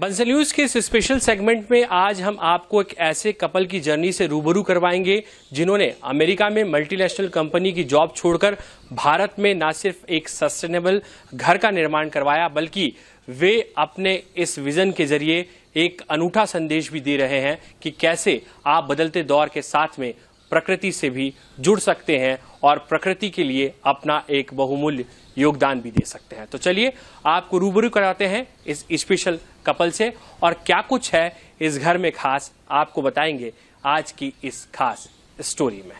Bansal news के इस special segment में आज हम आपको एक ऐसे कपल की जर्नी से रूबरू करवाएंगे जिन्होंने अमेरिका में मल्टीनेशनल कंपनी की जॉब छोड़कर भारत में न सिर्फ एक सस्टेनेबल घर का निर्माण करवाया बल्कि वे अपने इस विजन के जरिए एक अनूठा संदेश भी दे रहे हैं कि कैसे आप बदलते दौर के साथ में प्रकृति से भी जुड़ सकते हैं और प्रकृति के लिए अपना एक बहुमूल्य योगदान भी दे सकते हैं। तो चलिए आपको रूबरू कराते हैं इस स्पेशल कपल से और क्या कुछ है इस घर में खास आपको बताएंगे आज की इस खास स्टोरी में।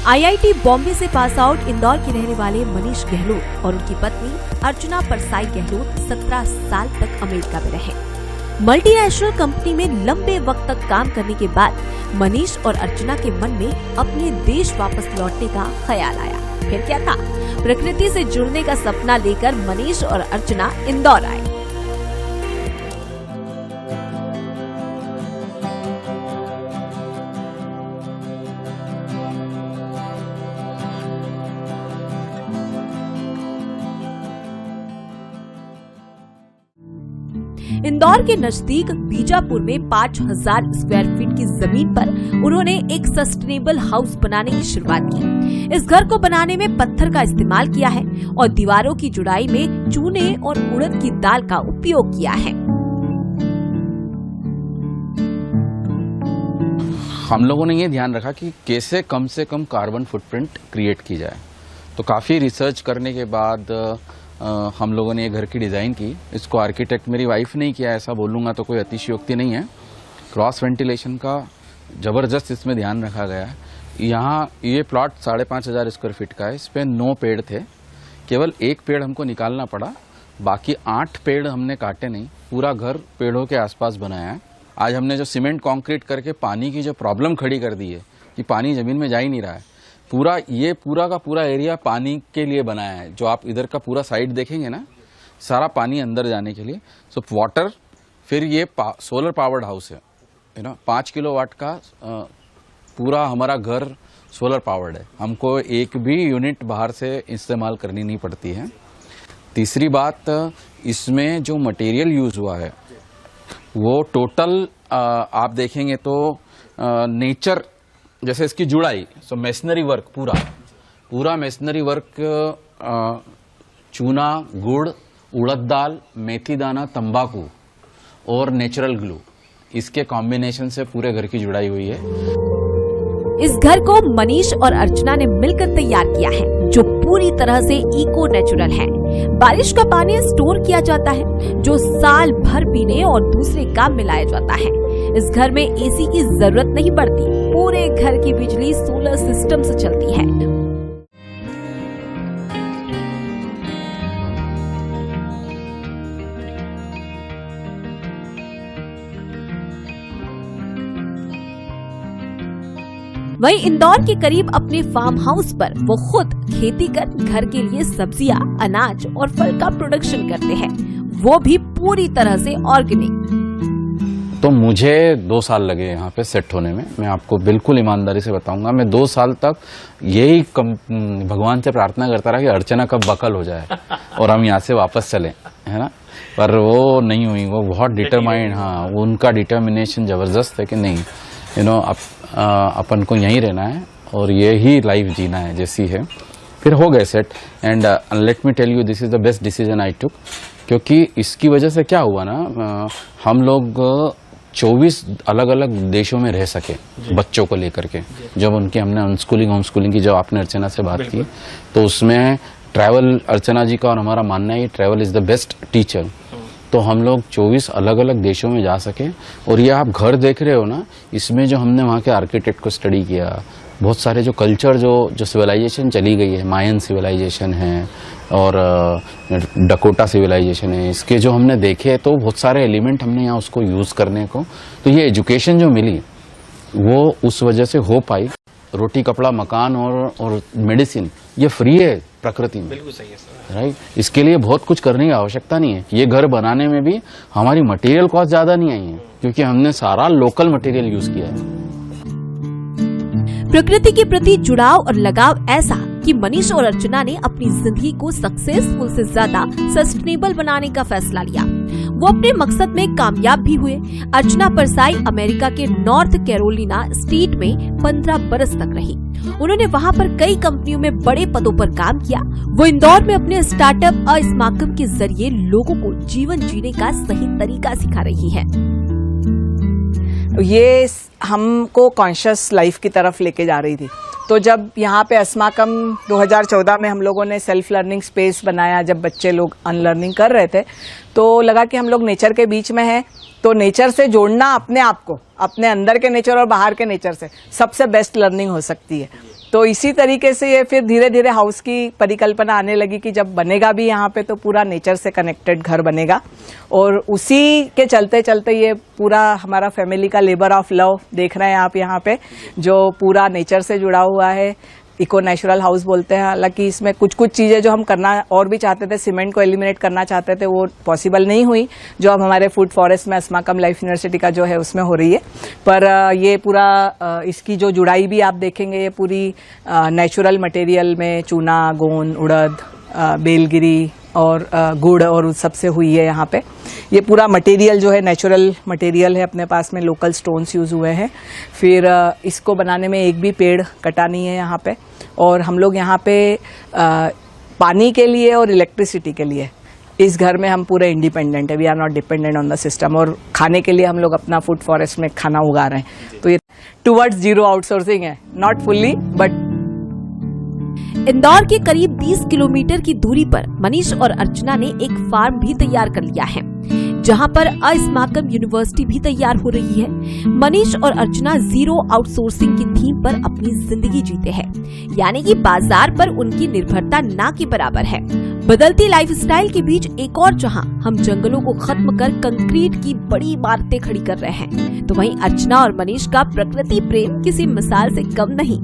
आईआईटी बॉम्बे से पास आउट इंदौर के रहने वाले मनीष गहलोत और उनकी पत्नी अर्चना परसाई गहलोत 17 साल तक अमेरिका में रहे। मल्टीनेशनल कंपनी में लंबे वक्त तक काम करने के बाद मनीष और अर्चना के मन में अपने देश वापस लौटने का ख्याल आया। फिर क्या था, प्रकृति से जुड़ने का सपना लेकर मनीष और अर्चना इंदौर आए। इंदौर के नजदीक बीजापुर में 5000 स्क्वायर फीट की जमीन पर उन्होंने एक सस्टेनेबल हाउस बनाने की शुरुआत की। इस घर को बनाने में पत्थर का इस्तेमाल किया है और दीवारों की जुड़ाई में चूने और उड़द की दाल का उपयोग किया है। हम लोगों ने ये ध्यान रखा कि कैसे कम से कम कार्बन फुटप्रिंट क्रिएट की जाए। तो काफी रिसर्च करने के बाद हम लोगों ने ये घर की डिज़ाइन की। इसको आर्किटेक्ट मेरी वाइफ ने ही किया, ऐसा बोलूँगा तो कोई अतिशयोक्ति नहीं है। क्रॉस वेंटिलेशन का ज़बरदस्त इसमें ध्यान रखा गया है। यहाँ ये प्लॉट 5500 स्क्वायर फीट का है। इस पर 9 पेड़ थे, केवल 1 पेड़ हमको निकालना पड़ा, बाकी 8 पेड़ हमने काटे नहीं। पूरा घर पेड़ों के आसपास बनाया है। आज हमने जो सीमेंट कॉन्क्रीट करके पानी की जो प्रॉब्लम खड़ी कर दी है कि पानी ज़मीन में जा ही नहीं रहा है, पूरा का पूरा एरिया पानी के लिए बनाया है। जो आप इधर का पूरा साइड देखेंगे ना, सारा पानी अंदर जाने के लिए। सो वाटर, फिर ये सोलर पावर्ड हाउस है 5 किलोवाट का पूरा हमारा घर सोलर पावर्ड है। हमको एक भी यूनिट बाहर से इस्तेमाल करनी नहीं पड़ती है। तीसरी बात, इसमें जो मटेरियल यूज हुआ है वो टोटल आप देखेंगे तो नेचर, जैसे इसकी जुड़ाई, सो मेसनरी वर्क, पूरा मेसनरी वर्क, चूना, गुड़, उड़द दाल, मेथी दाना, तंबाकू और नेचुरल ग्लू, इसके कॉम्बिनेशन से पूरे घर की जुड़ाई हुई है। इस घर को मनीष और अर्चना ने मिलकर तैयार किया है, जो पूरी तरह से इको नेचुरल है। बारिश का पानी स्टोर किया जाता है, जो साल भर पीने और दूसरे काम में लाया जाता है। इस घर में एसी की जरूरत नहीं पड़ती। पूरे घर की बिजली सोलर सिस्टम से चलती है। वहीं इंदौर के करीब अपने फार्म हाउस पर वो खुद खेती कर घर के लिए सब्जियां, अनाज और फल का प्रोडक्शन करते हैं, वो भी पूरी तरह से ऑर्गेनिक। तो मुझे 2 साल लगे यहाँ पे सेट होने में। मैं आपको बिल्कुल ईमानदारी से बताऊंगा, मैं 2 साल तक यही भगवान से प्रार्थना करता रहा कि अर्चना कब बकल हो जाए और हम यहाँ से वापस चलें, है ना। पर वो नहीं हुई। वो बहुत डिटरमाइंड, हाँ, उनका डिटर्मिनेशन जबरदस्त है कि नहीं अपन को यहीं रहना है और यही लाइफ जीना है जैसी है। फिर हो गए set and let me tell you, this is the best decision I took. क्योंकि इसकी वजह से क्या हुआ ना, हम लोग 24 अलग अलग देशों में रह सके बच्चों को लेकर के। जब उनकी हमने होम स्कूलिंग की, जब आपने अर्चना से बात की, तो उसमें ट्रैवल, अर्चना जी का और हमारा मानना है travel is the best teacher. तो हम लोग 24 अलग अलग देशों में जा सके। और ये आप घर देख रहे हो ना, इसमें जो हमने वहाँ के आर्किटेक्ट को स्टडी किया, बहुत सारे जो कल्चर जो सिविलाइजेशन चली गई है, मायन सिविलाइजेशन है और डकोटा सिविलाइजेशन है, इसके जो हमने देखे तो बहुत सारे एलिमेंट हमने यहाँ उसको यूज़ करने को, तो ये एजुकेशन जो मिली वो उस वजह से हो पाई। रोटी कपड़ा मकान और मेडिसिन ये फ्री है प्रकृति में, बिल्कुल सही है सर। राइट। इसके लिए बहुत कुछ करने की आवश्यकता नहीं है। ये घर बनाने में भी हमारी मटेरियल कॉस्ट ज़्यादा नहीं आई है क्योंकि हमने सारा लोकल मटेरियल यूज़ किया है। प्रकृति के प्रति जुड़ाव और लगाव ऐसा कि मनीष और अर्चना ने अपनी जिंदगी को सक्सेसफुल से ज्यादा सस्टेनेबल बनाने का फैसला लिया। वो अपने मकसद में कामयाब भी हुए। अर्चना परसाई अमेरिका के नॉर्थ कैरोलिना स्टेट में 15 बरस तक रही। उन्होंने वहाँ पर कई कंपनियों में बड़े पदों पर काम किया। वो इंदौर में अपने स्टार्टअप अस्माकम के जरिए लोगों को जीवन जीने का सही तरीका सिखा रही है। ये हमको कॉन्शियस लाइफ की तरफ लेके जा रही थी। तो जब यहाँ पे अस्माकम 2014 में हम लोगों ने सेल्फ लर्निंग स्पेस बनाया, जब बच्चे लोग अनलर्निंग कर रहे थे, तो लगा कि हम लोग नेचर के बीच में हैं, तो नेचर से जोड़ना अपने आप को, अपने अंदर के नेचर और बाहर के नेचर से सबसे बेस्ट लर्निंग हो सकती है। तो इसी तरीके से ये फिर धीरे धीरे हाउस की परिकल्पना आने लगी कि जब बनेगा भी यहाँ पे तो पूरा नेचर से कनेक्टेड घर बनेगा। और उसी के चलते चलते ये पूरा हमारा फैमिली का लेबर ऑफ लव देख रहे हैं आप यहाँ पे, जो पूरा नेचर से जुड़ा हुआ है। इको नेचुरल हाउस बोलते हैं। हालांकि इसमें कुछ चीज़ें जो हम करना और भी चाहते थे, सीमेंट को एलिमिनेट करना चाहते थे, वो पॉसिबल नहीं हुई, जो अब हमारे फूड फॉरेस्ट में अस्माकम लाइफ यूनिवर्सिटी का जो है उसमें हो रही है। पर ये पूरा इसकी जो जुड़ाई भी आप देखेंगे, ये पूरी नेचुरल मटेरियल में चूना, गोंद, उड़द, बेलगिरी और गुड़ और उस सबसे हुई है यहाँ पे। ये पूरा मटेरियल जो है नेचुरल मटेरियल है, अपने पास में लोकल स्टोन्स यूज़ हुए हैं। फिर इसको बनाने में एक भी पेड़ कटा नहीं है यहाँ पे। और हम लोग यहाँ पे पानी के लिए और इलेक्ट्रिसिटी के लिए इस घर में हम पूरे इंडिपेंडेंट है। We are not dependent on the system. और खाने के लिए हम लोग अपना फूड फॉरेस्ट में खाना उगा रहे हैं। तो ये टुवर्ड्स जीरो आउटसोर्सिंग है, नॉट फुल्ली बट। इंदौर के करीब 20 किलोमीटर की दूरी पर मनीष और अर्चना ने एक फार्म भी तैयार कर लिया है, जहां पर अस्माकम यूनिवर्सिटी भी तैयार हो रही है। मनीष और अर्चना जीरो आउटसोर्सिंग की थीम पर अपनी जिंदगी जीते हैं, यानी कि बाजार पर उनकी निर्भरता ना के बराबर है। बदलती लाइफस्टाइल के बीच एक और जहां हम जंगलों को खत्म कर कंक्रीट की बड़ी इमारतें खड़ी कर रहे हैं, तो वहीं अर्चना और मनीष का प्रकृति प्रेम किसी मिसाल से कम नहीं।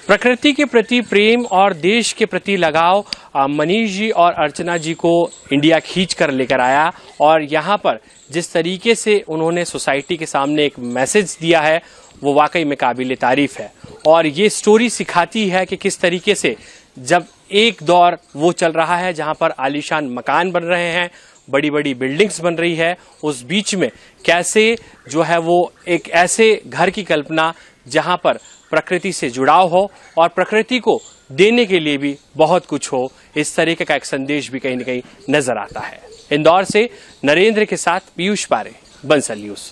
प्रकृति के प्रति प्रेम और देश के प्रति लगाव मनीष जी और अर्चना जी को इंडिया खींच कर लेकर आया। और यहाँ पर जिस तरीके से उन्होंने सोसाइटी के सामने एक मैसेज दिया है, वो वाकई में काबिल तारीफ है। और ये स्टोरी सिखाती है कि किस तरीके से जब एक दौर वो चल रहा है जहाँ पर आलीशान मकान बन रहे हैं, बड़ी बड़ी बिल्डिंग्स बन रही है, उस बीच में कैसे जो है वो एक ऐसे घर की कल्पना जहाँ पर प्रकृति से जुड़ाव हो और प्रकृति को देने के लिए भी बहुत कुछ हो, इस तरीके का एक संदेश भी कहीं न कहीं नजर आता है। इंदौर से नरेंद्र के साथ पीयूष पारे, बंसल न्यूज।